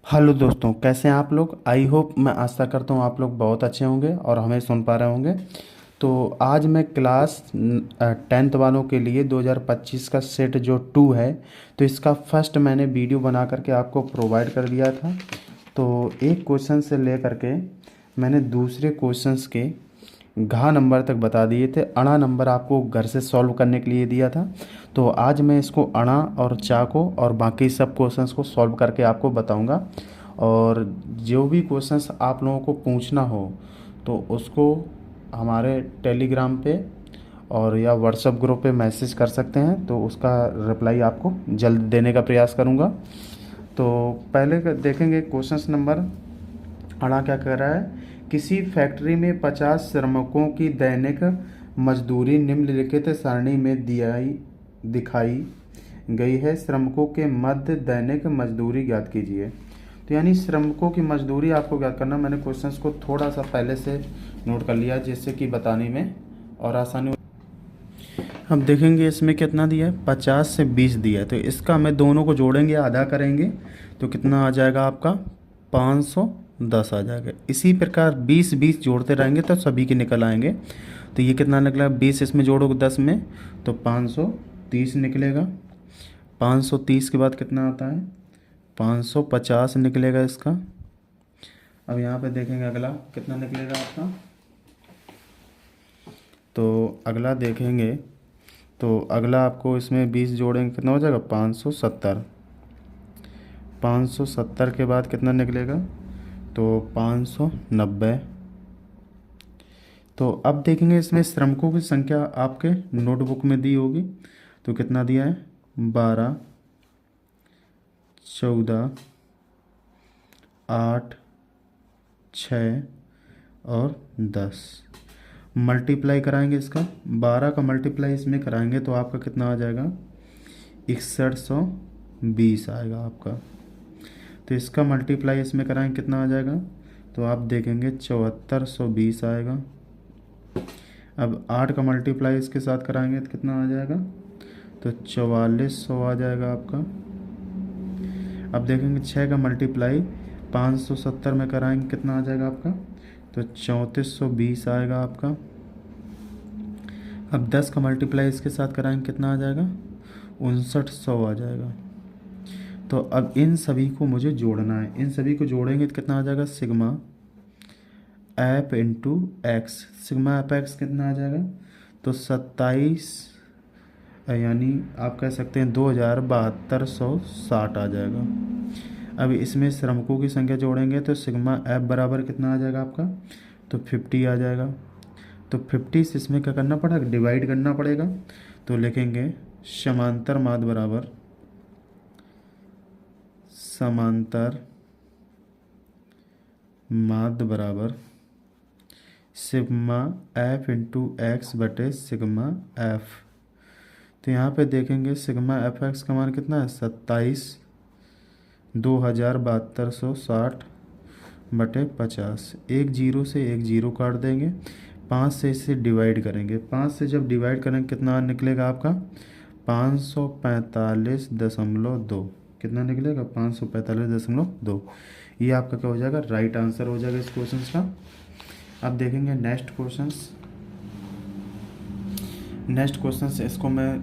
Hello दोस्तों, कैसे हैं आप लोग। आई होप, मैं आशा करता हूँ आप लोग बहुत अच्छे होंगे और हमें सुन पा रहे होंगे। तो आज मैं क्लास 10th वालों के लिए 2025 का सेट जो 2 है, तो इसका फर्स्ट मैंने वीडियो बना करके आपको प्रोवाइड कर दिया था। तो एक क्वेश्चन से लेकर के मैंने दूसरे क्वेश्चंस के घा नंबर तक बता दिए थे। अणा नंबर आपको घर से सॉल्व करने के लिए दिया था। तो आज मैं इसको अणा और चा को और बाकी सब क्वेश्चंस को सॉल्व करके आपको बताऊंगा। और जो भी क्वेश्चंस आप लोगों को पूछना हो तो उसको हमारे टेलीग्राम पे और या व्हाट्सएप ग्रुप पे मैसेज कर सकते हैं, तो उसका रिप्लाई आपको जल्द देने का प्रयास करूंगा। तो पहले देखेंगे क्वेश्चंस नंबर। अणा क्या कह रहा है, किसी फैक्ट्री में 50 श्रमिकों की दैनिक मजदूरी निम्नलिखित सारणी में दिखाई गई है। श्रमिकों के मध्य दैनिक मजदूरी ज्ञात कीजिए। तो यानी श्रमिकों की मजदूरी आपको ज्ञात करना। मैंने क्वेश्चंस को थोड़ा सा पहले से नोट कर लिया जिससे कि बताने में और आसानी। अब देखेंगे इसमें कितना दिया है, 50 से 20 दिया है। तो इसका हमें दोनों को जोड़ेंगे, आधा करेंगे तो कितना आ जाएगा आपका 510 आ जाएगा। इसी प्रकार 20 20 जोड़ते रहेंगे तो सभी के निकल आएंगे। तो ये कितना निकला, 20 इसमें जोड़ोगे 10 में तो 530 निकलेगा। 530 के बाद कितना आता है, 550 निकलेगा इसका। अब यहाँ पे देखेंगे अगला कितना निकलेगा आपका। तो अगला देखेंगे तो अगला आपको इसमें 20 जोड़ेंगे कितना हो जाएगा, 570। 570 के बाद कितना निकलेगा, तो 590। तो अब देखेंगे इसमें श्रमिकों की संख्या आपके नोटबुक में दी होगी। तो कितना दिया है, 12, 14, 8, 6 और 10। मल्टीप्लाई कराएंगे इसका, 12 का मल्टीप्लाई इसमें कराएंगे तो आपका कितना आ जाएगा, 6120 आएगा आपका। तो इसका मल्टीप्लाई इसमें कराएंगे कितना आ जाएगा, तो आप देखेंगे 7420 आएगा। अब 8 का मल्टीप्लाई इसके साथ कराएंगे तो कितना आ जाएगा, तो 4400 आ जाएगा आपका। अब देखेंगे 6 का मल्टीप्लाई 570 में कराएंगे कितना आ जाएगा आपका, तो 3420 आएगा आपका। अब 10 का मल्टीप्लाई इसके साथ कराएंगे कितना आ जाएगा, 5900 आ जाएगा। तो अब इन सभी को मुझे जोड़ना है। इन सभी को जोड़ेंगे तो कितना आ जाएगा, sigma F into x. Sigma F x कितना आ जाएगा, तो 27, यानी आप कह सकते हैं 27,260 आ जाएगा। अब इसमें श्रमिकों की संख्या जोड़ेंगे तो सिग्मा एफ बराबर कितना आ जाएगा आपका, तो 50 आ जाएगा। तो 50 से इसमें क्या करना पड़ेगा, डिवाइड करना पड़ेगा। तो लिखेंगे समांतर माद बराबर समांतर माद बराबर सिग्मा एफ इंटू एक्स बटे सिग्मा एफ। तो यहाँ पे देखेंगे सिग्मा एफ एक्स का मान कितना है, 27,7260 बटे 50। एक जीरो से एक जीरो काट देंगे, 5 से इसे डिवाइड करेंगे। 5 से जब डिवाइड करेंगे कितना निकलेगा आपका, 545.2। कितना निकलेगा, 545.2। ये आपका क्या हो जाएगा, राइट आंसर हो जाएगा इस क्वेश्चन का। अब देखेंगे नेक्स्ट क्वेश्चन इसको मैं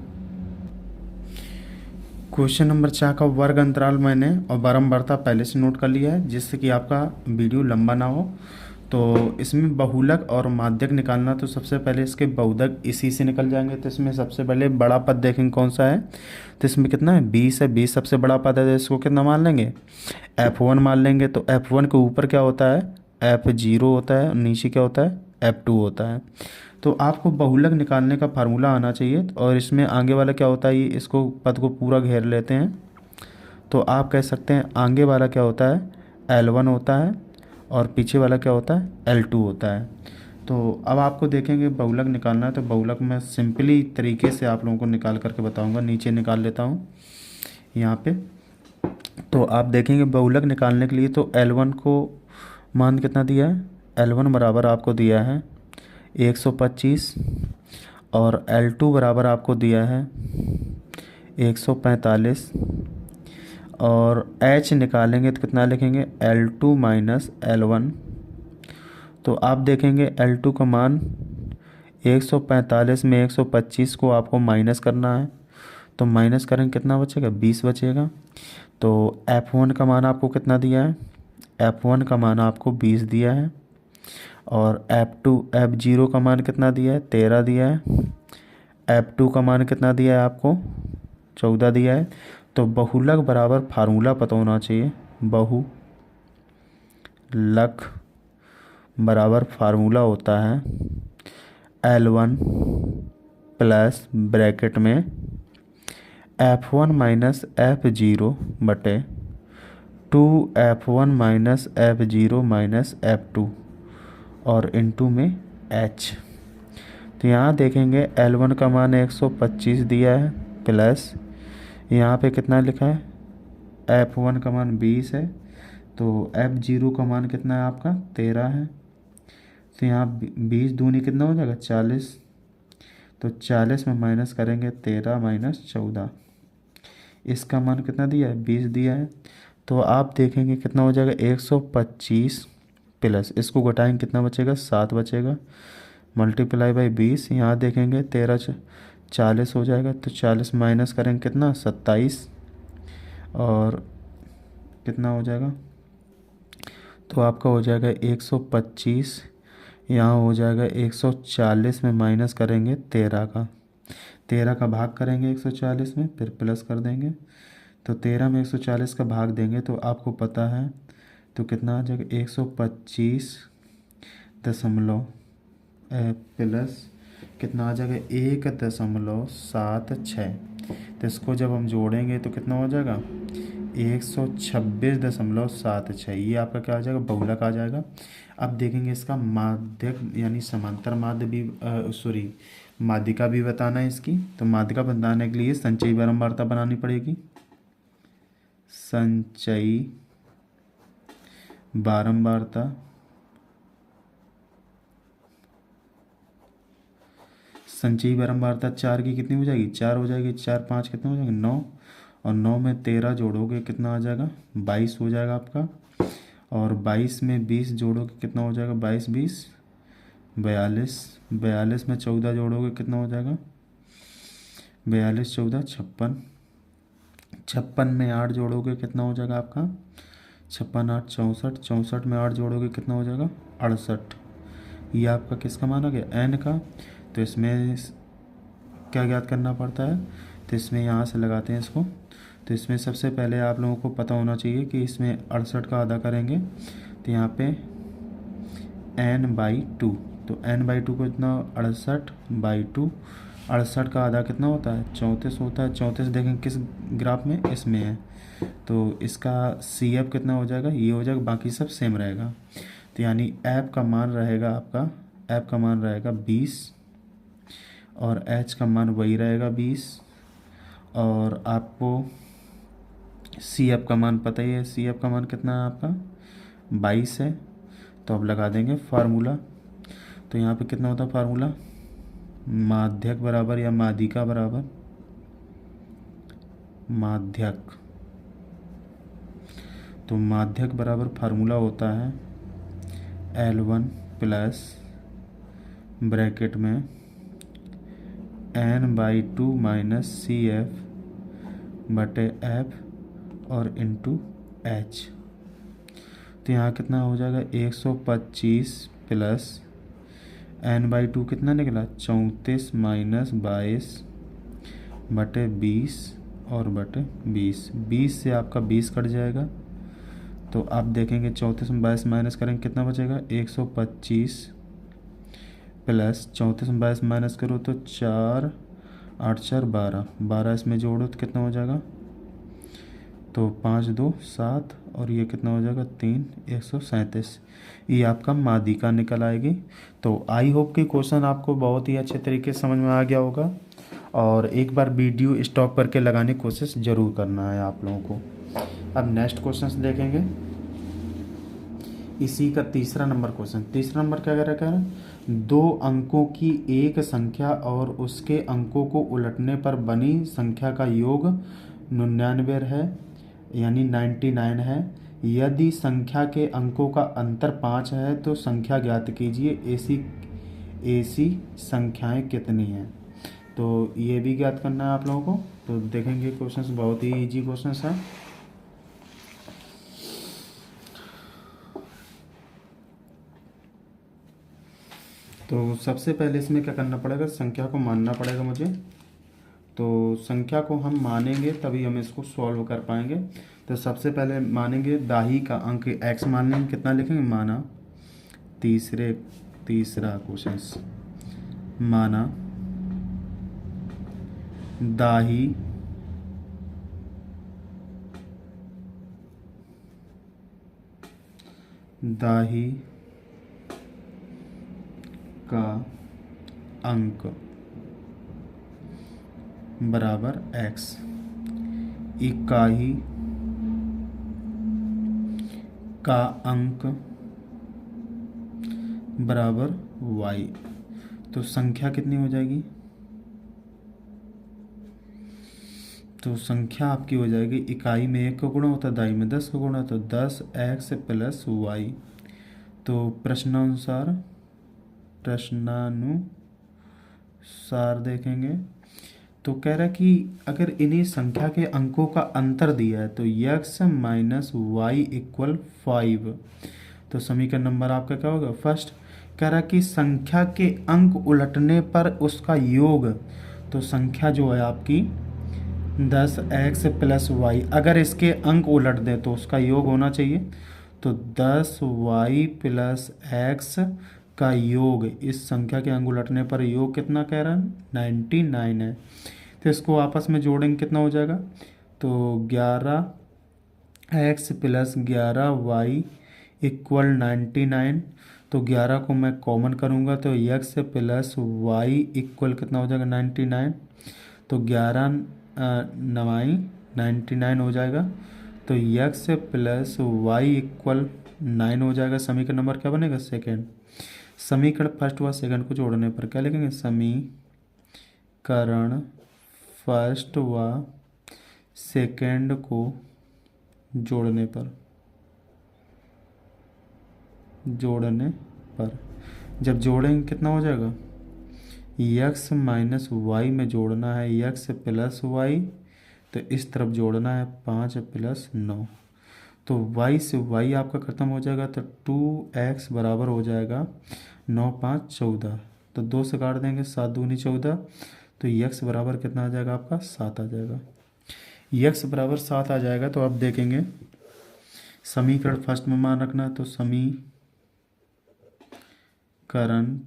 क्वेश्चन नंबर 4 का वर्ग अंतराल मैंने और बारंबारता पहले से नोट कर लिया है जिससे कि आपका वीडियो लंबा ना हो। तो इसमें बहुलक और माध्यक निकालना, तो सबसे पहले इसके बहुलक इसी से निकल जाएंगे। तो इसमें सबसे पहले बड़ा पद देखेंगे कौन सा है। तो इसमें कितना है, 20 है। 20 सबसे बड़ा पद है तो इसको कितना मान लेंगे, F1 मान लेंगे। तो F1 के ऊपर क्या होता है, F0 होता है और नीचे क्या होता है, F2 होता है। तो आपको बहुलक निकालने का फार्मूला आना चाहिए। और इसमें आगे वाला क्या होता है, ये इसको पद को पूरा घेर लेते हैं। तो आप कह सकते हैं आगे वाला क्या होता है, L1 होता है और पीछे वाला क्या होता है, L2 होता है। तो अब आपको देखेंगे बहुलक निकालना है। तो बहुलक मैं सिंपली तरीके से आप लोगों को निकाल करके बताऊंगा। नीचे निकाल लेता हूँ यहाँ पे। तो आप देखेंगे बहुलक निकालने के लिए तो L1 को मान कितना दिया है, L1 बराबर आपको दिया है 125 और L2 बराबर आपको दिया है 145 और h निकालेंगे तो कितना लिखेंगे L2 माइनस L1। तो आप देखेंगे L2 का मान 145 में 125 को आपको माइनस करना है, तो माइनस करेंगे कितना बचेगा 20 बचेगा। तो F1 का मान आपको कितना दिया है, F1 का मान आपको 20 दिया है, और F0 का मान कितना दिया है 13 दिया है, F2 का मान कितना दिया है आपको 14 दिया है। तो बहुलक बराबर फार्मूला पता होना चाहिए, बहुलक बराबर फार्मूला होता है L1 प्लस ब्रैकेट में F1 माइनस F0 बटे 2F1 minus F0 minus F2 और इनटू में H। तो यहाँ देखेंगे L1 का मान 125 दिया है, प्लस यहाँ पे कितना लिखा है F1 का मान 20 है, तो F0 का मान कितना है आपका 13 है। तो यहाँ 20 दूनी कितना हो जाएगा 40, तो 40 में माइनस करेंगे 13 माइनस 14, इसका मान कितना दिया है 20 दिया है। तो आप देखेंगे कितना हो जाएगा 125 प्लस इसको घटाएंगे कितना बचेगा 7 बचेगा, मल्टीप्लाई बाई 20। यहाँ देखेंगे 13 40 हो जाएगा, तो 40 माइनस करेंगे कितना 27, और कितना हो जाएगा तो आपका हो जाएगा 125, यहाँ हो जाएगा 140 में माइनस करेंगे 13 का भाग करेंगे 140 में, फिर प्लस कर देंगे। तो 13 में 140 का भाग देंगे तो आपको पता है तो कितना आ जाएगा 125 दशमलव प्लस कितना आ जाएगा 1.76। तो इसको जब हम जोड़ेंगे तो कितना हो जाएगा 126.76। ये आपका क्या आ जाएगा बहुलक आ जाएगा। अब देखेंगे इसका माध्यक यानी समांतर माध्य भी सॉरी माध्यिका भी बताना है इसकी। तो माध्यिका बताने के लिए संचयी बारंबारता बनानी पड़ेगी, संचयी बारंबारता संचयी बारंबारता 4 की कितनी हो जाएगी 4 हो जाएगी, 4 5 कितना हो जाएगा 9, और 9 में 13 जोड़ोगे कितना आ जाएगा 22 हो जाएगा आपका, और 22 में 20 जोड़ोगे कितना हो जाएगा 22 20 42, 42 में 14 जोड़ोगे कितना हो जाएगा 42 14 56, 56 में 8 जोड़ोगे कितना हो जाएगा आपका 56 8 64, 64 में 8 जोड़ोगे कितना हो जाएगा 68। ये आपका किसका मान आ गया n का। तो इसमें क्या ज्ञात करना पड़ता है, तो इसमें यहाँ से लगाते हैं इसको। तो इसमें सबसे पहले आप लोगों को पता होना चाहिए कि इसमें 68 का आधा करेंगे तो यहाँ पे n/2, तो n/2 को इतना 68/2, 68 का आधा कितना होता है 34 होता है। 34 देखें किस ग्राफ में इसमें है, तो इसका CF कितना हो जाएगा ये हो जाएगा, बाकी सब सेम रहेगा। तो यानी F का मान रहेगा आपका F का मान रहेगा 20 और H का मान वही रहेगा 20, और आपको CF का मान पता ही है, CF का मान कितना है आपका 22 है। तो अब लगा देंगे फार्मूला। तो यहाँ पे कितना होता है फार्मूला माध्यक बराबर या माध्यिका बराबर माध्यक, तो माध्यक बराबर फार्मूला होता है L1 प्लस ब्रैकेट में n/2 माइनस CF बटे F और इंटू H। तो यहाँ कितना हो जाएगा 125 प्लस n/2 कितना निकला 34 माइनस 22 बटे 20 और बटे 20 से आपका 20 कट जाएगा। तो आप देखेंगे 34 में 22 माइनस करेंगे कितना बचेगा 125 प्लस 34 में 22 माइनस करो तो 4 8 4 12 इसमें जोड़ो तो कितना हो जाएगा, तो 5 2 7 और ये कितना हो जाएगा 3 137। ये आपका माध्यिका निकल आएगी। तो आई होप कि क्वेश्चन आपको बहुत ही अच्छे तरीके से समझ में आ गया होगा, और एक बार वीडियो स्टॉप करके लगाने की कोशिश ज़रूर करना है आप लोगों को। अब नेक्स्ट क्वेश्चन देखेंगे, इसी का तीसरा नंबर क्वेश्चन। तीसरा नंबर क्या कह रहा है 2 अंकों की एक संख्या और उसके अंकों को उलटने पर बनी संख्या का योग 99 है। यानी 99 है। यदि संख्या के अंकों का अंतर 5 है तो संख्या ज्ञात कीजिए, ऐसी ऐसी संख्याएं कितनी हैं। तो ये भी ज्ञात करना है आप लोगों को। तो देखेंगे क्वेश्चंस, बहुत ही इजी क्वेश्चंस हैं। तो सबसे पहले इसमें क्या करना पड़ेगा, संख्या को मानना पड़ेगा मुझे। तो संख्या को हम मानेंगे तभी हम इसको सॉल्व कर पाएंगे। तो सबसे पहले मानेंगे दाही का अंक x मान लेंगे। कितना लिखेंगे, माना तीसरा क्वेश्चन, माना दाही का अंक बराबर x, इकाई का अंक बराबर y। तो संख्या कितनी हो जाएगी, तो संख्या आपकी हो जाएगी, इकाई में 1 का गुणा होता है, दाई में 10 का गुणा, तो 10x प्लस y। तो प्रश्नानुसार देखेंगे तो कह रहा है कि अगर इन्हीं संख्या के अंकों का अंतर दिया है तो x माइनस वाई इक्वल 5। तो समीकरण नंबर आपका क्या होगा, फर्स्ट कह रहा है कि संख्या के अंक उलटने पर उसका योग। तो संख्या जो है आपकी 10x प्लस वाई, अगर इसके अंक उलट दें तो उसका योग होना चाहिए। तो 10y प्लस एक्स का योग, इस संख्या के अंक उलटने पर योग कितना कह रहा है, 99 है। तो इसको आपस में जोड़ेंगे कितना हो जाएगा, तो 11x प्लस 11y इक्वल 99। तो 11 को मैं कॉमन करूँगा तो x प्लस वाई इक्वल कितना हो जाएगा, 99। तो 11 9 99 हो जाएगा। तो x प्लस वाई इक्वल 9 हो जाएगा। समीकरण नंबर क्या बनेगा, सेकेंड। समीकरण फर्स्ट व सेकंड को जोड़ने पर क्या लिखेंगे, समीकरण फर्स्ट व सेकंड को जोड़ने पर जब जोड़ेंगे कितना हो जाएगा, x माइनस वाई में जोड़ना है x प्लस वाई, तो इस तरफ जोड़ना है 5 प्लस 9। तो y से y आपका ख़त्म हो जाएगा तो 2x बराबर हो जाएगा 9 5 14। तो 2 से काट देंगे, 7 दूनी 14। तो x बराबर कितना आ जाएगा आपका, 7 आ जाएगा। x बराबर 7 आ जाएगा। तो अब देखेंगे समीकरण फर्स्ट में मान रखना है। तो समीकरण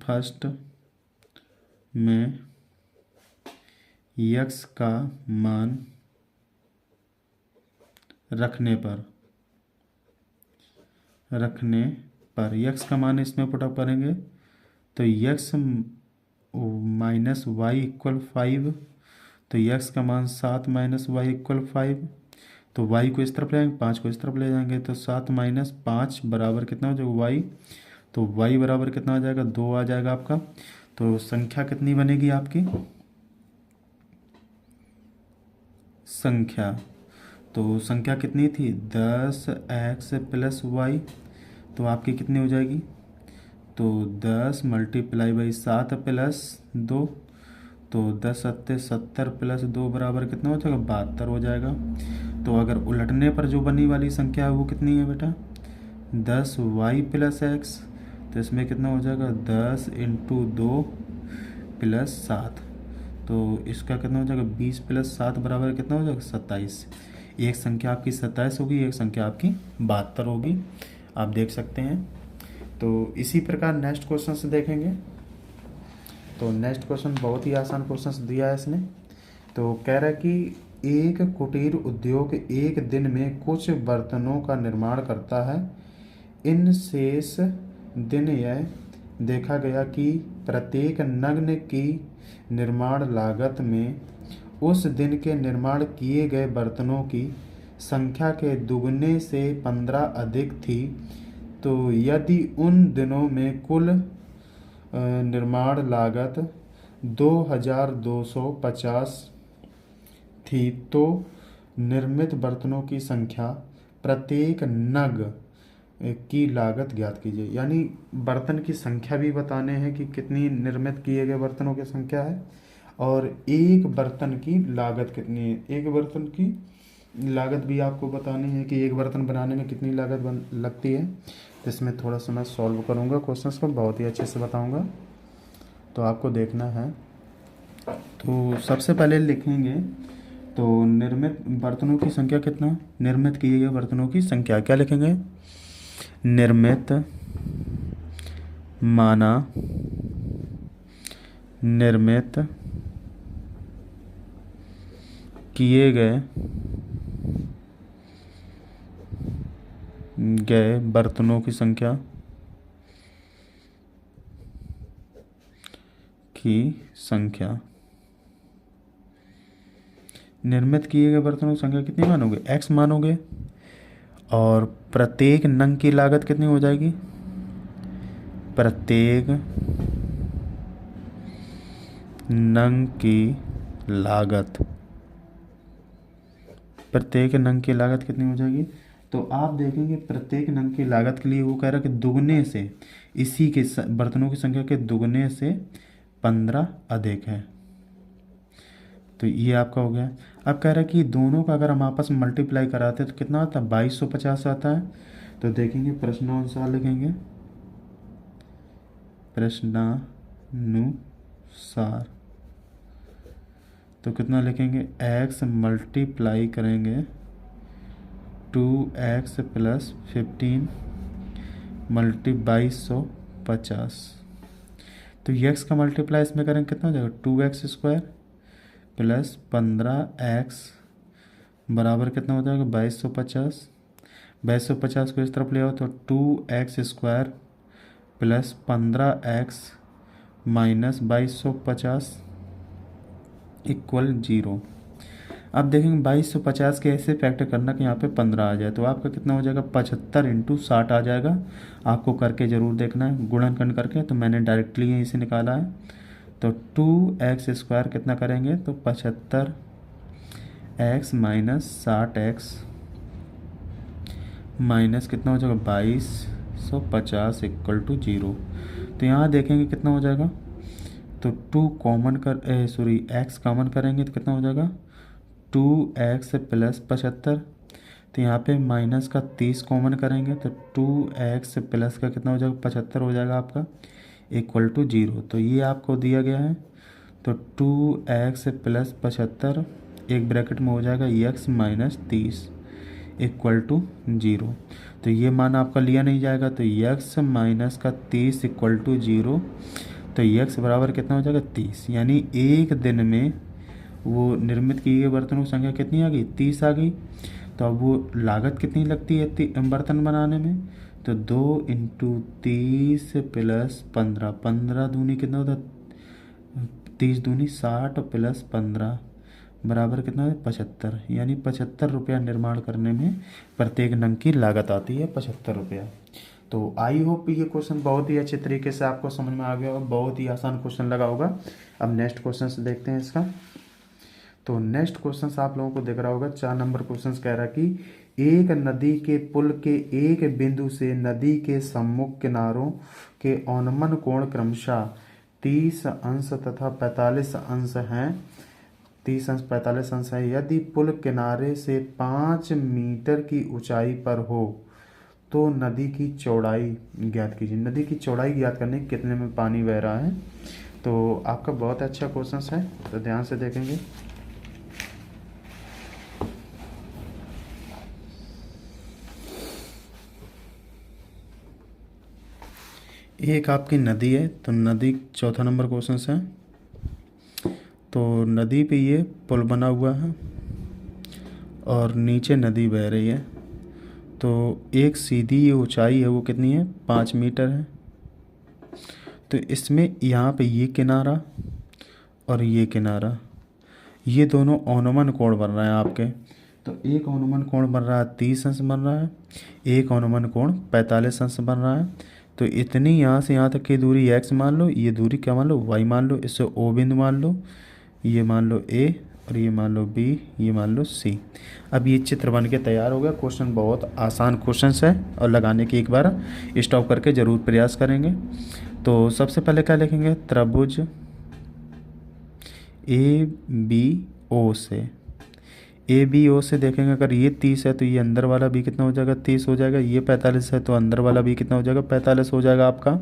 फर्स्ट में x का मान रखने पर x का मान इसमें पुटअप करेंगे तो x माइनस वाई इक्वल 5। तो x का मान 7 माइनस वाई इक्वल 5। तो y को इस तरफ ले जाएंगे, 5 को इस तरफ ले जाएंगे, तो 7 माइनस 5 बराबर कितना हो जाएगा, y। तो y बराबर कितना आ जाएगा, 2 आ जाएगा आपका। तो संख्या कितनी बनेगी आपकी, तो संख्या कितनी थी, 10x प्लस वाई। तो आपकी कितनी हो जाएगी, तो 10 मल्टीप्लाई बाई 7 प्लस 2। तो 10 सत्ते 70 प्लस 2 बराबर कितना हो जाएगा, 72 हो जाएगा। तो अगर उलटने पर जो बनी वाली संख्या है वो कितनी है बेटा, 10y प्लस एक्स। तो इसमें कितना हो जाएगा, 10 इंटू 2 प्लस 7। तो इसका कितना हो जाएगा, 20 प्लस 7 बराबर कितना हो जाएगा, 27। एक संख्या आपकी 27 होगी, एक संख्या आपकी 72 होगी, आप देख सकते हैं। तो इसी प्रकार नेक्स्ट क्वेश्चन से देखेंगे। तो नेक्स्ट क्वेश्चन बहुत ही आसान क्वेश्चन दिया है इसने। तो कह रहा है कि एक कुटीर उद्योग एक दिन में कुछ बर्तनों का निर्माण करता है। इन शेष दिन यह देखा गया कि प्रत्येक नग्न की निर्माण लागत में उस दिन के निर्माण किए गए बर्तनों की संख्या के दुगने से 15 अधिक थी। तो यदि उन दिनों में कुल निर्माण लागत 2250 थी तो निर्मित बर्तनों की संख्या, प्रत्येक नग की लागत ज्ञात कीजिए। यानी बर्तन की संख्या भी बताने हैं कि कितनी निर्मित किए गए बर्तनों की संख्या है, और एक बर्तन की लागत कितनी है। एक बर्तन की लागत भी आपको बतानी है कि एक बर्तन बनाने में कितनी लागत लगती है। तो इसमें थोड़ा सा मैं सॉल्व करूँगा क्वेश्चंस को, बहुत ही अच्छे से बताऊँगा, तो आपको देखना है। तो सबसे पहले लिखेंगे, तो निर्मित बर्तनों की संख्या कितना, निर्मित किए गए बर्तनों की संख्या क्या लिखेंगे, निर्मित माना निर्मित किए गए बर्तनों की संख्या निर्मित किए गए बर्तनों की संख्या कितनी मानोगे, x मानोगे, और प्रत्येक नंग की लागत कितनी हो जाएगी, प्रत्येक नंग की लागत, प्रत्येक नंग की लागत कितनी हो जाएगी। तो आप देखेंगे प्रत्येक नंग की लागत के लिए वो कह रहा है कि दुगने से, इसी के बर्तनों की संख्या के दुगने से 15 अधिक है। तो ये आपका हो गया। अब कह रहा है कि दोनों का अगर हम आपस में मल्टीप्लाई कराते हैं तो कितना आता है, 2250 आता है। तो देखेंगे प्रश्नानुसार लिखेंगे, प्रश्नानुसार तो कितना लिखेंगे, x मल्टीप्लाई करेंगे 2x प्लस 15 मल्टी 2250। तो x का मल्टीप्लाई इसमें करेंगे कितना हो जाएगा, 2x² प्लस 15x बराबर कितना हो जाएगा, 2250। 2250 को इस तरफ ले आओ तो 2x² plus 15x minus 2250 equal 0। अब देखेंगे 2250 के ऐसे फैक्टर करना कि यहाँ पे 15 आ जाए, तो आपका कितना हो जाएगा, 75 इंटू 60 आ जाएगा। आपको करके ज़रूर देखना है गुणनखंड करके, तो मैंने डायरेक्टली यहीं से निकाला है। तो 2x² कितना करेंगे, तो 75x माइनस 60x माइनस कितना हो जाएगा, 2250 इक्वल टू 0। तो यहाँ देखेंगे कितना हो जाएगा, तो 2 कॉमन कर x कॉमन करेंगे तो कितना हो जाएगा, 2x प्लस 75। तो यहाँ पे माइनस का 30 कॉमन करेंगे तो 2x प्लस का कितना हो जाएगा, 75 हो जाएगा आपका, इक्वल टू 0। तो ये आपको दिया गया है। तो 2x प्लस 75 एक ब्रैकेट में हो जाएगा x माइनस 30 इक्वल टू 0। तो ये मान आपका लिया नहीं जाएगा, तो x माइनस का 30 इक्वल टू 0। तो x बराबर कितना हो जाएगा, 30। यानी एक दिन में वो निर्मित किए गए बर्तनों की संख्या कितनी आ गई, 30 आ गई। तो अब वो लागत कितनी लगती है बर्तन बनाने में, तो 2 इंटू 30 प्लस 15, 15 दूनी कितना होता है, 30 दूनी 60 प्लस 15 बराबर कितना है, 75। यानी 75 रुपया निर्माण करने में प्रत्येक नंग की लागत आती है 75 रुपया। तो आई होप ये क्वेश्चन बहुत ही अच्छे तरीके से आपको समझ में आ गया और बहुत ही आसान क्वेश्चन लगा होगा। अब नेक्स्ट क्वेश्चन से देखते हैं इसका। तो नेक्स्ट क्वेश्चन आप लोगों को दिख रहा होगा, 4 नंबर क्वेश्चन कह रहा है कि एक नदी के पुल के एक बिंदु से नदी के सम्मुख किनारों के औन्मन कोण क्रमशः 30 अंश तथा 45 अंश हैं। 30 अंश 45 अंश है। यदि पुल किनारे से 5 मीटर की ऊंचाई पर हो तो नदी की चौड़ाई ज्ञात कीजिए। नदी की चौड़ाई ज्ञात करने के कितने में पानी बह रहा है। तो आपका बहुत अच्छा क्वेश्चन है, तो ध्यान से देखेंगे। एक आपकी नदी है, तो नदी चौथा नंबर क्वेश्चन है। तो नदी पे ये पुल बना हुआ है और नीचे नदी बह रही है। तो एक सीधी ये ऊंचाई है वो कितनी है, 5 मीटर है। तो इसमें यहाँ पे ये किनारा और ये किनारा, ये दोनों औन्मन कोण बन रहा है आपके। तो एक औन्मन कोण बन रहा है 30 अंश बन रहा है, एक औन्मन कोण 45 अंश बन रहा है। तो इतनी यहाँ से यहाँ तक की दूरी x मान लो, ये दूरी क्या मान लो, y मान लो, इससे O बिंदु मान लो, ये मान लो A और ये मान लो बी, ये मान लो सी। अब ये चित्र बन के तैयार हो गया। क्वेश्चन बहुत आसान क्वेश्चन है और लगाने की एक बार स्टॉप करके ज़रूर प्रयास करेंगे। तो सबसे पहले क्या लिखेंगे, त्रिभुज ए बी ओ से, ए बी ओ से देखेंगे अगर ये 30 है तो ये अंदर वाला भी कितना हो जाएगा, 30 हो जाएगा। ये 45 है तो अंदर वाला भी कितना हो जाएगा, 45 हो जाएगा आपका।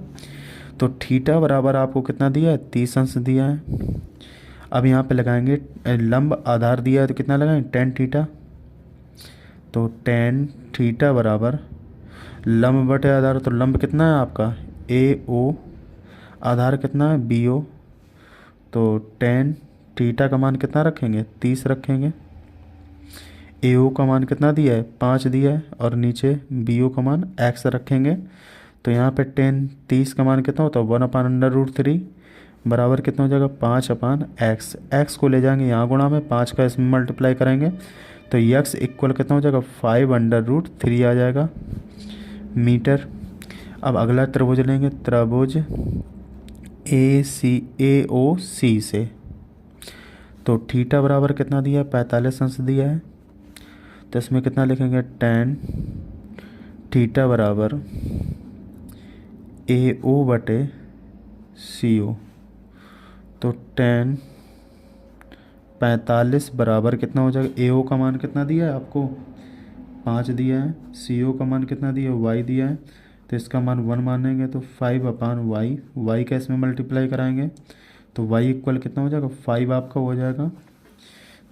तो थीटा बराबर आपको कितना दिया है, 30 अंश दिया है। अब यहाँ पे लगाएंगे लंब आधार दिया है तो कितना लगाएंगे, टेन थीटा। तो टेन थीटा बराबर लंब बटे आधार, तो लंब कितना है आपका ए ओ, आधार कितना है बी ओ। तो टेन थीटा का मान कितना रखेंगे, 30 रखेंगे। ए ओ का मान कितना दिया है, 5 दिया है, और नीचे बी ओ का मान एक्स रखेंगे। तो यहाँ पे टेन 30 का मान कितना होता है, 1/√3 बराबर कितना हो जाएगा, 5/x। एक्स को ले जाएंगे यहाँ गुणा में, 5 का इसमें मल्टीप्लाई करेंगे तो x इक्वल कितना हो जाएगा, 5/√3 आ जाएगा मीटर। अब अगला त्रिभुज लेंगे, त्रिभुज ए ओ सी से। तो थीटा बराबर कितना दिया है, 45 अंश दिया है। तो इसमें कितना लिखेंगे, टेन थीटा बराबर ए ओ बटे सी ओ। तो टेन 45 बराबर कितना हो जाएगा, ए ओ का मान कितना दिया है आपको, 5 दिया है। सी ओ का मान कितना दिया है, वाई दिया है। तो इसका मान 1 मानेंगे तो 5/y, वाई का इसमें मल्टीप्लाई कराएंगे तो y इक्वल कितना हो जाएगा, 5 आपका हो जाएगा।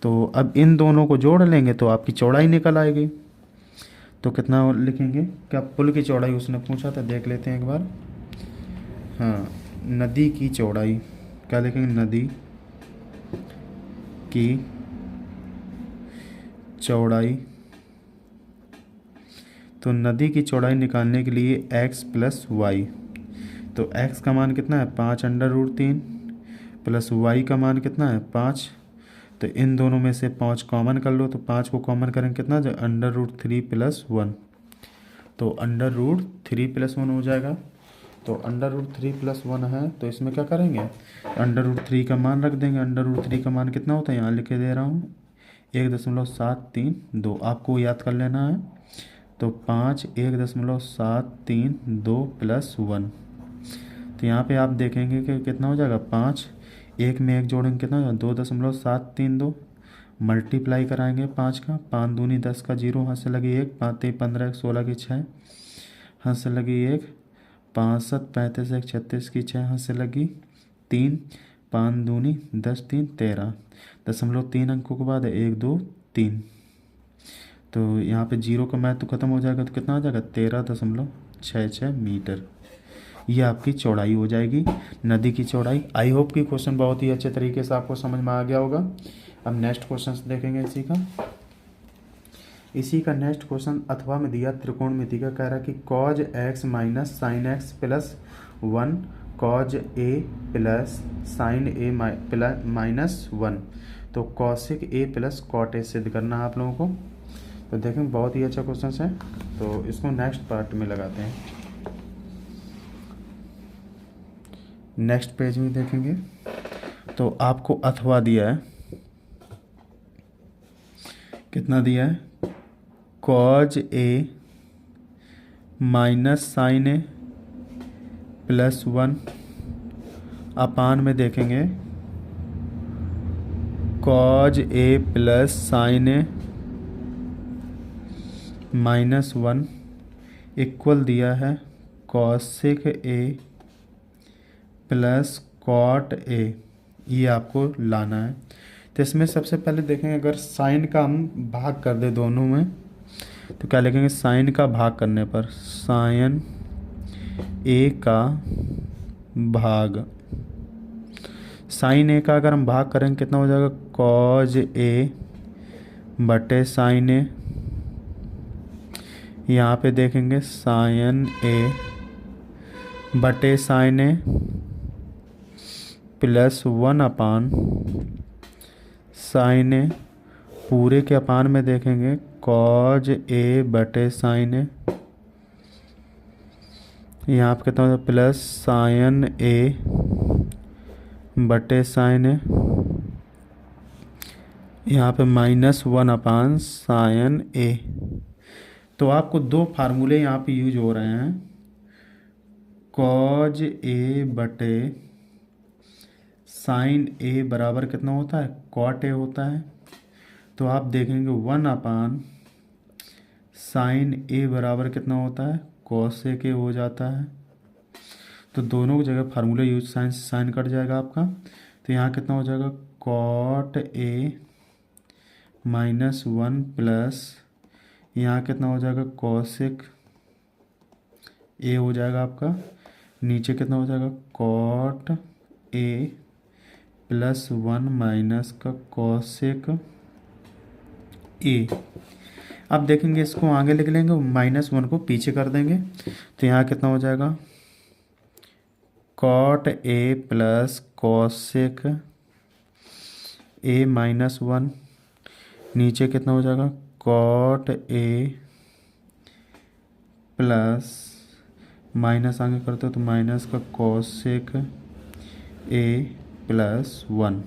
तो अब इन दोनों को जोड़ लेंगे तो आपकी चौड़ाई निकल आएगी। तो कितना लिखेंगे, क्या पुल की चौड़ाई उसने पूछा था, देख लेते हैं एक बार। हाँ, नदी की चौड़ाई क्या लिखेंगे, नदी की चौड़ाई। तो नदी की चौड़ाई निकालने के लिए x प्लस वाई। तो x का मान कितना है, 5/√3 प्लस y का मान कितना है, 5। तो इन दोनों में से 5 कॉमन कर लो, तो 5 को कॉमन करेंगे कितना, जो √3 + 1। तो √3 + 1 हो जाएगा। तो √3 + 1 है तो इसमें क्या करेंगे, √3 का मान रख देंगे। √3 का मान कितना होता है, यहाँ लिख के दे रहा हूँ 1.732, आपको याद कर लेना है। तो 5 1.732 + 1। तो यहाँ पे आप देखेंगे कि कितना हो जाएगा, 5 एक में एक जोड़ेंगे कितना हो जाएगा, 2.732। मल्टीप्लाई कराएंगे 5 का, 5 दूनी 10 का 0, हाथ से लगी 1, 5 3 15 16 की 6, हाथ से लगी 1, 5 7 35 1 36 की 6, हाथ से लगी 3, 5 दूनी 10 3 13, 0.3 अंकों के बाद 1 2 3। तो यहाँ पे 0 का मैथ तो ख़त्म हो जाएगा तो कितना आ जाएगा, 13.66 मीटर। ये आपकी चौड़ाई हो जाएगी, नदी की चौड़ाई। आई होप कि क्वेश्चन बहुत ही अच्छे तरीके से आपको समझ में आ गया होगा। अब नेक्स्ट क्वेश्चन देखेंगे इसी का नेक्स्ट क्वेश्चन अथवा में दिया त्रिकोणमिति का, कह रहा है कि cos x minus sine X plus 1 cos a plus sine A minus 1। तो cosec A plus cot A सिद्ध करना है आप लोगों को। तो देखें बहुत ही अच्छा क्वेश्चन है, तो इसको नेक्स्ट पार्ट में लगाते हैं। नेक्स्ट पेज में देखेंगे तो आपको अथवा दिया है, कितना दिया है, cos a minus sine A plus 1 अपान में देखेंगे cos a plus sine A minus 1 equal दिया है cosec A plus cot A. ये आपको लाना है। तो इसमें सबसे पहले देखेंगे अगर साइन का हम भाग कर दे दोनों में तो क्या लिखेंगे, साइन का भाग करने पर साइन ए का भाग, साइन ए का अगर हम भाग करेंगे कितना हो जाएगा, कॉज ए बटे साइन ए। यहाँ पे देखेंगे साइन ए बटे sign A plus 1 upon sign ए, पूरे के अपान में देखेंगे कॉज ए बटे साइन ए। यहाँ पे कितना होता है, प्लस साइन ए बटे साइन ए। यहाँ पे -1/sin A। तो आपको दो फार्मूले यहाँ पे यूज हो रहे हैं, cos A बटे sin A बराबर कितना होता है, cot A होता है। तो आप देखेंगे 1/sin A बराबर कितना होता है, cos A के हो जाता है। तो दोनों जगह formula use, sine sine cut जाएगा आपका। तो यहाँ कितना हो जाएगा, cot A -1 प्लस यहाँ कितना हो जाएगा, cosec A हो जाएगा आपका। नीचे कितना हो जाएगा, cot A +1 माइनस का cosec A। अब देखेंगे इसको आगे लिख लेंगे, -1 को पीछे कर देंगे। तो यहाँ कितना हो जाएगा, cot A plus cosec A -1। नीचे कितना हो जाएगा, cot A प्लस माइनस आगे करते हो तो माइनस का cosec A +1।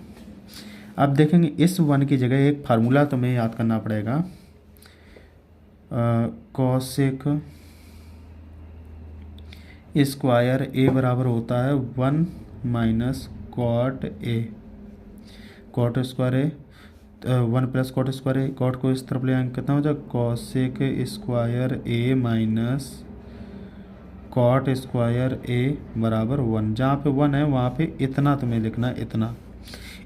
अब देखेंगे इस 1 की जगह एक फार्मूला तुम्हें याद करना पड़ेगा, cosec स्क्वायर A बराबर होता है 1 minus cot A, cot square A 1 plus cot square A। cot को इस तरफ ले आएंगे कितना हो जाएगा, cosec square A minus cot square A बराबर 1। जहाँ पे 1 है वहाँ पे इतना तुम्हें लिखना है, इतना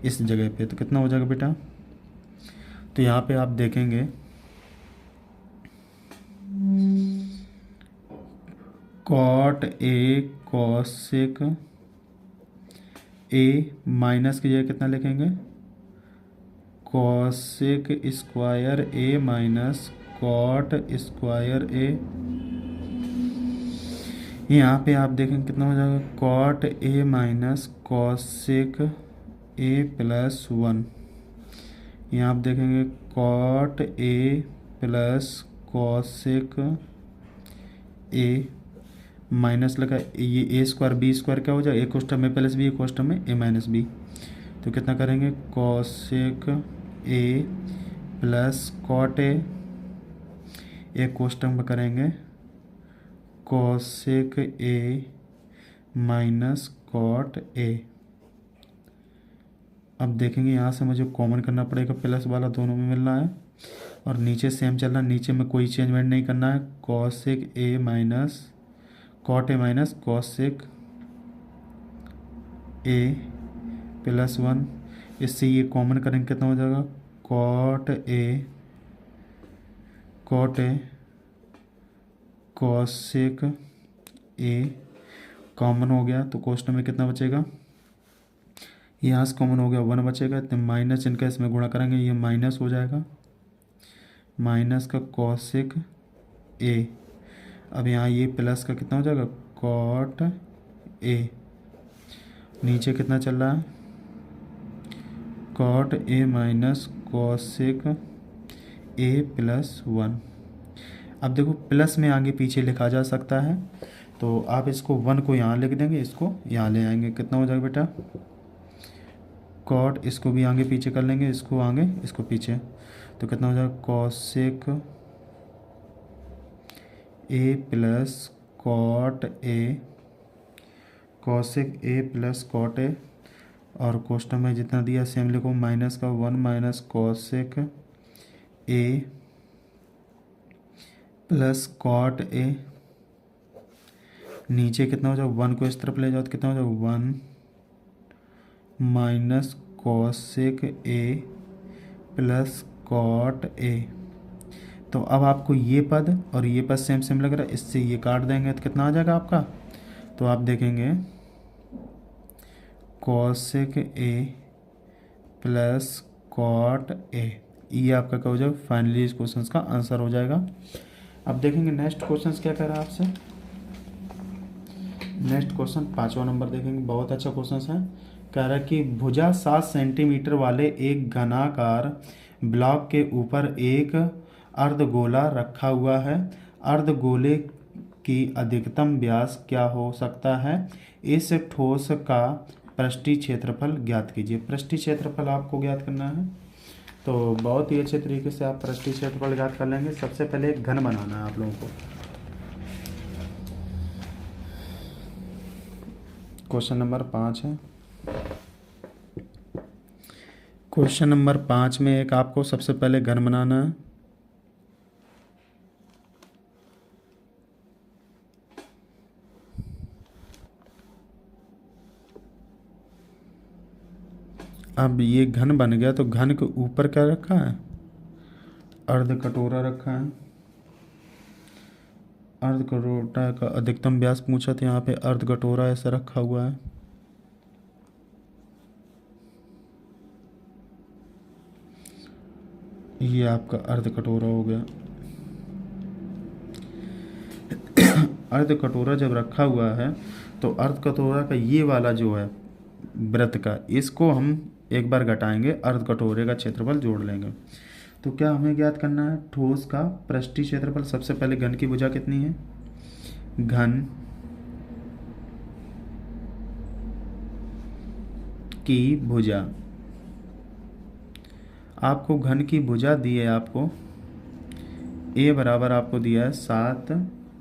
इस जगह पे। तो कितना हो जाएगा बेटा, तो यहाँ पे आप देखेंगे cot A cosec A minus की जगह कितना लिखेंगे, cosec square A minus cot square A। यहाँ पे आप देखेंगे कितना हो जाएगा, cot A minus cosec A +1। यहाँ आप देखेंगे cot A plus cosec A minus लगा, ये A स्क्वायर B स्क्वायर क्या हो जाएगा, एक कोष्टक में प्लस बी, एक कोष्टक में A माइनस बी। तो कितना करेंगे, cosec A plus cot A, एक कोष्टक में करेंगे cosec A minus cot A। अब देखेंगे यहाँ से मुझे कॉमन करना पड़ेगा, प्लस वाला दोनों में मिलना है और नीचे सेम चलना है, नीचे में कोई चेंजमेंट नहीं करना है। cosec A minus cot A minus cosec A +1। इससे ये कॉमन करेंगे कितना हो जाएगा, cot A cosec A common हो गया। तो कोष्टक में कितना बचेगा, यहाँ से कॉमन हो गया 1 बचेगा। तो माइनस इनका इसमें गुणा करेंगे, ये माइनस हो जाएगा, माइनस का cosec A। अब यहाँ ये प्लस का कितना हो जाएगा, cot A। नीचे कितना चल रहा है, cot A minus cosec A +1। अब देखो प्लस में आगे पीछे लिखा जा सकता है, तो आप इसको 1 को यहाँ लिख देंगे, इसको यहाँ ले आएंगे, कितना हो जाएगा बेटा, cot इसको भी आगे पीछे कर लेंगे, इसको आगे इसको पीछे। तो कितना हो जाएगा, cosec A plus cot A, cosec A plus cot A। और कोष्टक में जितना दिया सेम लिखो, माइनस का 1 minus cosec A plus cot A। नीचे कितना हो जाएगा, 1 को इस तरफ ले जाओ तो कितना हो जाएगा, 1 minus cosec A plus cot A। तो अब आपको ये पद और ये पद सेम सेम लग रहा है, इससे ये काट देंगे तो कितना आ जाएगा आपका। तो आप देखेंगे cosec A plus cot A, ये आपका क्या हो जाएगा, फाइनली इस क्वेश्चन का आंसर हो जाएगा। अब देखेंगे नेक्स्ट क्वेश्चन क्या कह रहा है आपसे। नेक्स्ट क्वेश्चन 5वां नंबर देखेंगे, बहुत अच्छा क्वेश्चन है। कह रहा है कि भुजा 7 सेंटीमीटर वाले एक घनाकार ब्लॉक के ऊपर एक अर्धगोला रखा हुआ है। अर्धगोले की अधिकतम व्यास क्या हो सकता है, इस ठोस का पृष्ठीय क्षेत्रफल ज्ञात कीजिए। पृष्ठीय क्षेत्रफल आपको ज्ञात करना है। तो बहुत ही अच्छे तरीके से आप पृष्ठीय क्षेत्रफल ज्ञात कर लेंगे। सबसे पहले एक घन बनाना है आप लोगों को। क्वेश्चन नंबर 5 है। क्वेश्चन नंबर 5 में एक आपको सबसे पहले घन बनाना है। अब ये घन बन गया तो घन के ऊपर क्या रखा है, अर्ध कटोरा रखा है। अर्ध कटोरा का अधिकतम व्यास पूछा तो यहाँ पे अर्ध कटोरा ऐसा रखा हुआ है। ये आपका अर्ध कटोरा हो गया। अर्ध कटोरा जब रखा हुआ है तो अर्ध कटोरा का ये वाला जो है वृत्त का, इसको हम एक बार घटाएंगे, अर्ध कटोरे का क्षेत्रफल जोड़ लेंगे। तो क्या हमें ज्ञात करना है, ठोस का पृष्ठीय क्षेत्रफल। सबसे पहले घन की भुजा कितनी है, घन की भुजा। आपको घन की भुजा दी है, आपको ए बराबर आपको दिया है 7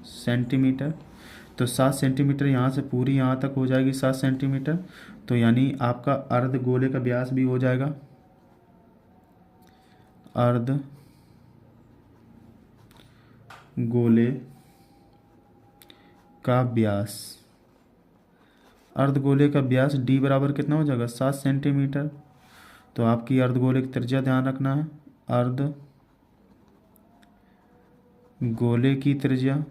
सेंटीमीटर। तो 7 सेंटीमीटर यहाँ से पूरी यहाँ तक हो जाएगी 7 सेंटीमीटर। तो यानी आपका अर्ध गोले का व्यास भी हो जाएगा, अर्ध गोले का व्यास। अर्ध गोले का व्यास डी बराबर कितना हो जाएगा, 7 सेंटीमीटर। तो आपकी अर्ध गोले की त्रिज्या ध्यान रखना है, अर्ध गोले की त्रिज्या,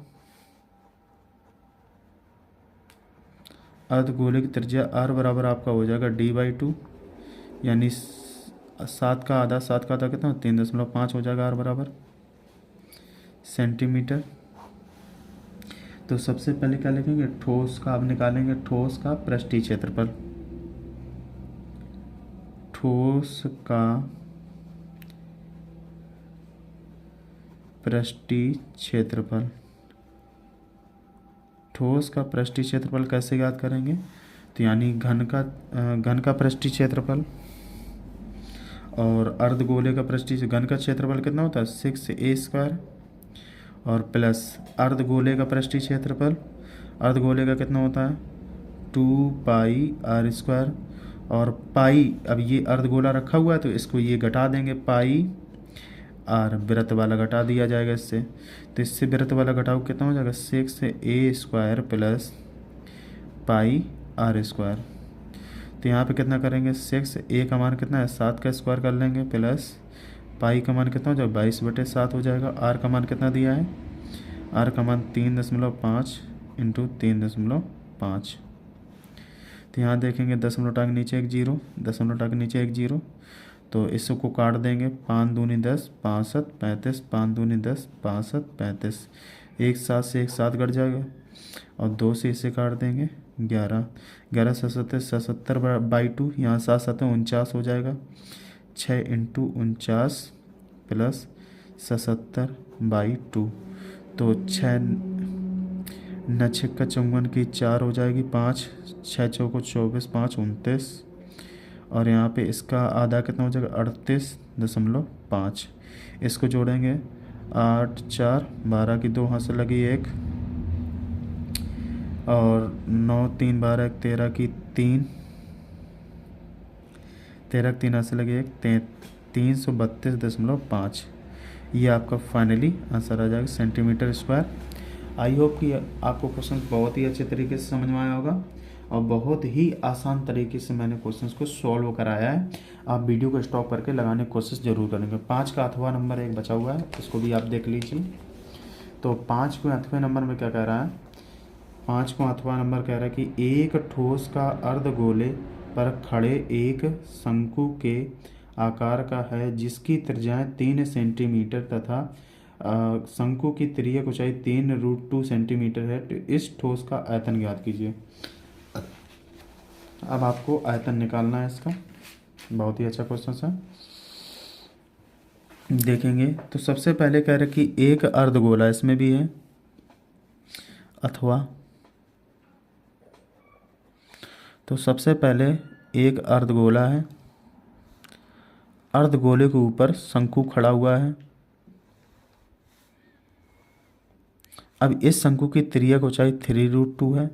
अर्ध गोले की त्रिज्या आर बराबर आपका हो जाएगा D/2, यानी 7 का आधा, 7 का आधा कितना, 3.5 हो जाएगा, आर बराबर सेंटीमीटर। तो सबसे पहले क्या लिखेंगे, ठोस का अब निकालेंगे, ठोस का पृष्ठीय क्षेत्रफल। ठोस का पृष्ठीय क्षेत्रफल। ठोस का पृष्ठीय क्षेत्रफल कैसे ज्ञात करेंगे, तो यानी घन का पृष्ठीय क्षेत्रफल और अर्ध गोले का पृष्ठीय, घन का क्षेत्रफल कितना होता है 6a², और प्लस अर्ध गोले का पृष्ठीय क्षेत्रफल, अर्ध गोले का कितना होता है 2πr²। और पाई, अब ये अर्ध गोला रखा हुआ है तो इसको ये घटा देंगे, पाई आर, वृत्त वाला घटा दिया जाएगा इससे। तो इससे वृत्त वाला घटाओ कितना हो जाएगा 6a² प्लस पाई r²। तो यहाँ पे कितना करेंगे, 6a का मान कितना है 7 का स्क्वायर कर लेंगे, प्लस पाई का मान कितना हो जाएगा 22/7 हो जाएगा। आर का मान कितना दिया है, आर का मान 3.5 इंटू 3.5। तो यहाँ देखेंगे दशमलव के नीचे एक जीरो, दशमलव के नीचे एक जीरो, तो इसको काट देंगे, 5 दूनी 10, 5 7 35, 5 दूनी 10, 5 7 35, एक 7 से एक 7 कट जाएगा, और 2 से इसे काट देंगे 11, 11 77/2, यहाँ 7 7 49 हो जाएगा, 6 इंटू 49 प्लस 77/2। तो 6 9 6 54 की 4 हो जाएगी, 5 6 चौको 24, 5 29, और यहाँ पे इसका आधा कितना हो जाएगा 38.5। इसको जोड़ेंगे, 8 4 12 की 2 हाथ से लगी 1, और 9 3 12 13 की 3, 13 की 3 हाथ से लगी 1, 332.5। ये आपका फाइनली आंसर आ जाएगा सेंटीमीटर स्क्वायर। आई होप कि आपको क्वेश्चन बहुत ही अच्छे तरीके से समझ में आया होगा, और बहुत ही आसान तरीके से मैंने क्वेश्चंस को सॉल्व कराया है। आप वीडियो को स्टॉप करके लगाने की कोशिश ज़रूर करेंगे। 5 का अथवा नंबर एक बचा हुआ है, इसको भी आप देख लीजिए। तो 5 को अथवा नंबर में क्या कह रहा है, 5 को अथवा नंबर कह रहा है कि एक ठोस का अर्धगोले पर खड़े एक शंकु के आकार का है जिसकी त्रिज्याएं 3 सेंटीमीटर तथा शंकु की तिर्यक ऊंचाई 3√2 सेंटीमीटर है। तो इस ठोस का आयतन ज्ञात कीजिए। अब आपको आयतन निकालना है इसका, बहुत ही अच्छा क्वेश्चन है। देखेंगे तो सबसे पहले कह रहे कि एक अर्धगोला, इसमें भी है अथवा, तो सबसे पहले एक अर्धगोला है, अर्धगोले के ऊपर शंकु खड़ा हुआ है। अब इस शंकु की तिर्यक ऊंचाई 3√2 है।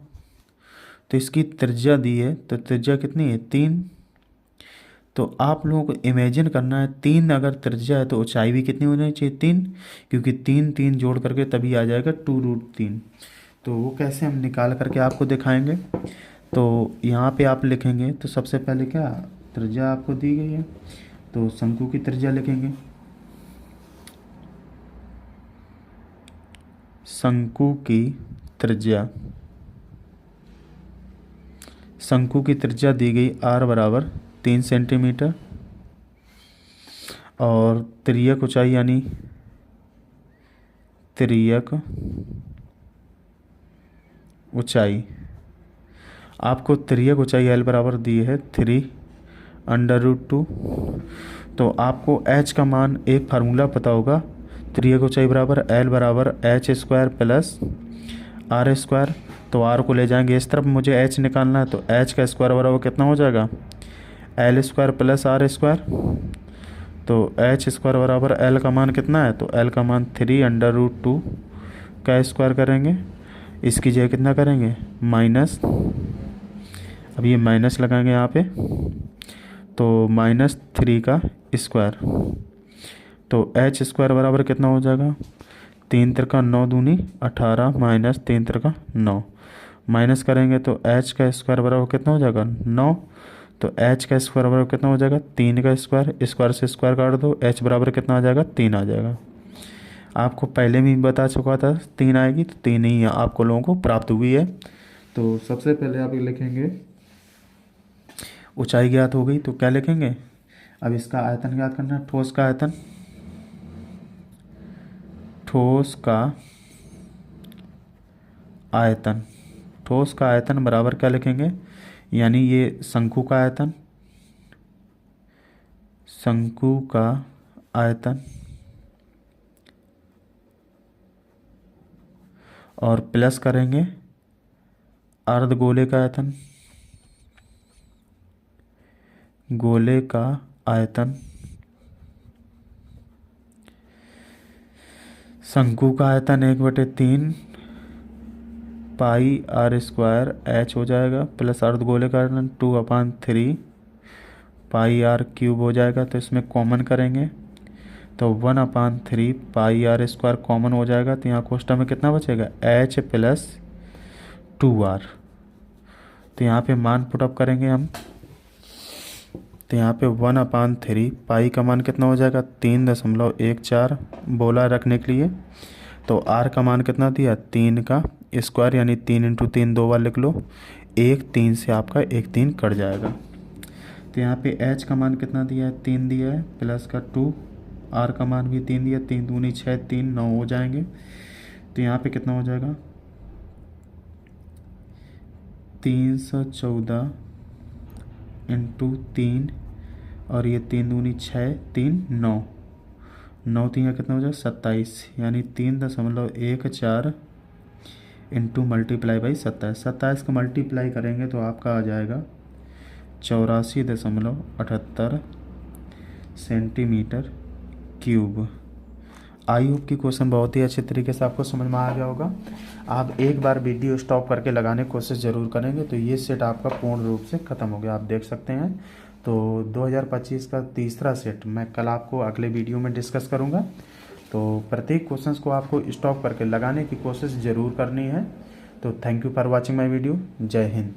तो इसकी त्रिज्या दी है, तो त्रिज्या कितनी है 3। तो आप लोगों को इमेजिन करना है 3 अगर त्रिज्या है तो ऊंचाई भी कितनी होनी चाहिए 3, क्योंकि 3 3 जोड़ करके तभी आ जाएगा 2√3। तो वो कैसे हम निकाल करके आपको दिखाएंगे। तो यहाँ पे आप लिखेंगे, तो सबसे पहले क्या त्रिज्या आपको दी गई है, तो शंकु की त्रिज्या लिखेंगे। शंकु की त्रिज्या, शंकु की त्रिज्या दी गई r बराबर 3 सेंटीमीटर, और तिर्यक ऊंचाई यानी तिर्यक ऊंचाई, आपको तिर्यक ऊंचाई l बराबर दी है 3√2। तो आपको h का मान एक फार्मूला पता होगा, तिर्यक ऊंचाई बराबर l बराबर h² प्लस r²। तो r को ले जाएंगे इस तरफ, मुझे h निकालना है, तो h का स्क्वायर बराबर कितना हो जाएगा l² प्लस r²। तो h² बराबर l का मान कितना है, तो l का मान 3√2 का स्क्वायर करेंगे, इसकी जगह कितना करेंगे माइनस, अब ये माइनस लगाएंगे यहाँ पे, तो -3 का स्क्वायर। तो h² बराबर कितना हो जाएगा 3 त्रिका 9 दूनी 18 माइनस 3 त्रिका 9, माइनस करेंगे तो h का स्क्वायर बराबर कितना हो जाएगा 9। तो h का स्क्वायर बराबर कितना हो जाएगा 3 का स्क्वायर, स्क्वायर से स्क्वायर काट दो, h बराबर कितना आ जाएगा 3 आ जाएगा। आपको पहले भी बता चुका था 3 आएगी, तो 3 ही आपको लोगों को प्राप्त हुई है। तो सबसे पहले आप लिखेंगे ऊंचाई ज्ञात हो गई, तो क्या लिखेंगे, अब इसका आयतन ज्ञात करना है, ठोस का आयतन, ठोस का आयतन, ठोस का आयतन बराबर क्या लिखेंगे, यानी ये शंकु का आयतन, शंकु का आयतन, और प्लस करेंगे अर्धगोले का आयतन, गोले का आयतन, शंकु का आयतन 1/3 पाई r² h हो जाएगा, प्लस अर्धगोले का आयतन 2/3 पाई r³ हो जाएगा। तो इसमें कॉमन करेंगे तो 1/3 पाई r² कॉमन हो जाएगा, तो यहाँ कोष्ठक में कितना बचेगा h प्लस 2r। तो यहाँ पे मान पुटअप करेंगे हम, तो यहाँ पे 1/3 पाई का मान कितना हो जाएगा 3.14 बोला रखने के लिए। तो r का मान कितना दिया 3 का स्क्वायर, यानी 3 × 3 2 बार लिख लो, 1 3 से आपका 1 3 कट जाएगा। तो यहाँ पे h का मान कितना दिया है 3 दिया है, प्लस का 2, r का मान भी 3 दिया, 3 दूनी 6 3 9 हो जाएंगे। तो यहाँ पे कितना हो जाएगा 314 × 3, और ये 3 दूनी 6 3 9 9 3 का कितना हो जाएगा 27, यानी 3.14 इंटू मल्टीप्लाई बाई 27, 27 का मल्टीप्लाई करेंगे तो आपका आ जाएगा 84.78 सेंटीमीटर क्यूब। आई होप की क्वेश्चन बहुत ही अच्छे तरीके से आपको समझ में आ गया होगा। आप एक बार वीडियो स्टॉप करके लगाने की कोशिश ज़रूर करेंगे, तो ये सेट आपका पूर्ण रूप से ख़त्म हो गया, आप देख सकते हैं। तो 2025 का तीसरा सेट मैं कल आपको अगले वीडियो में डिस्कस करूँगा। तो प्रत्येक क्वेश्चंस को आपको स्टॉप करके लगाने की कोशिश ज़रूर करनी है। तो thank you for watching my video. जय हिंद।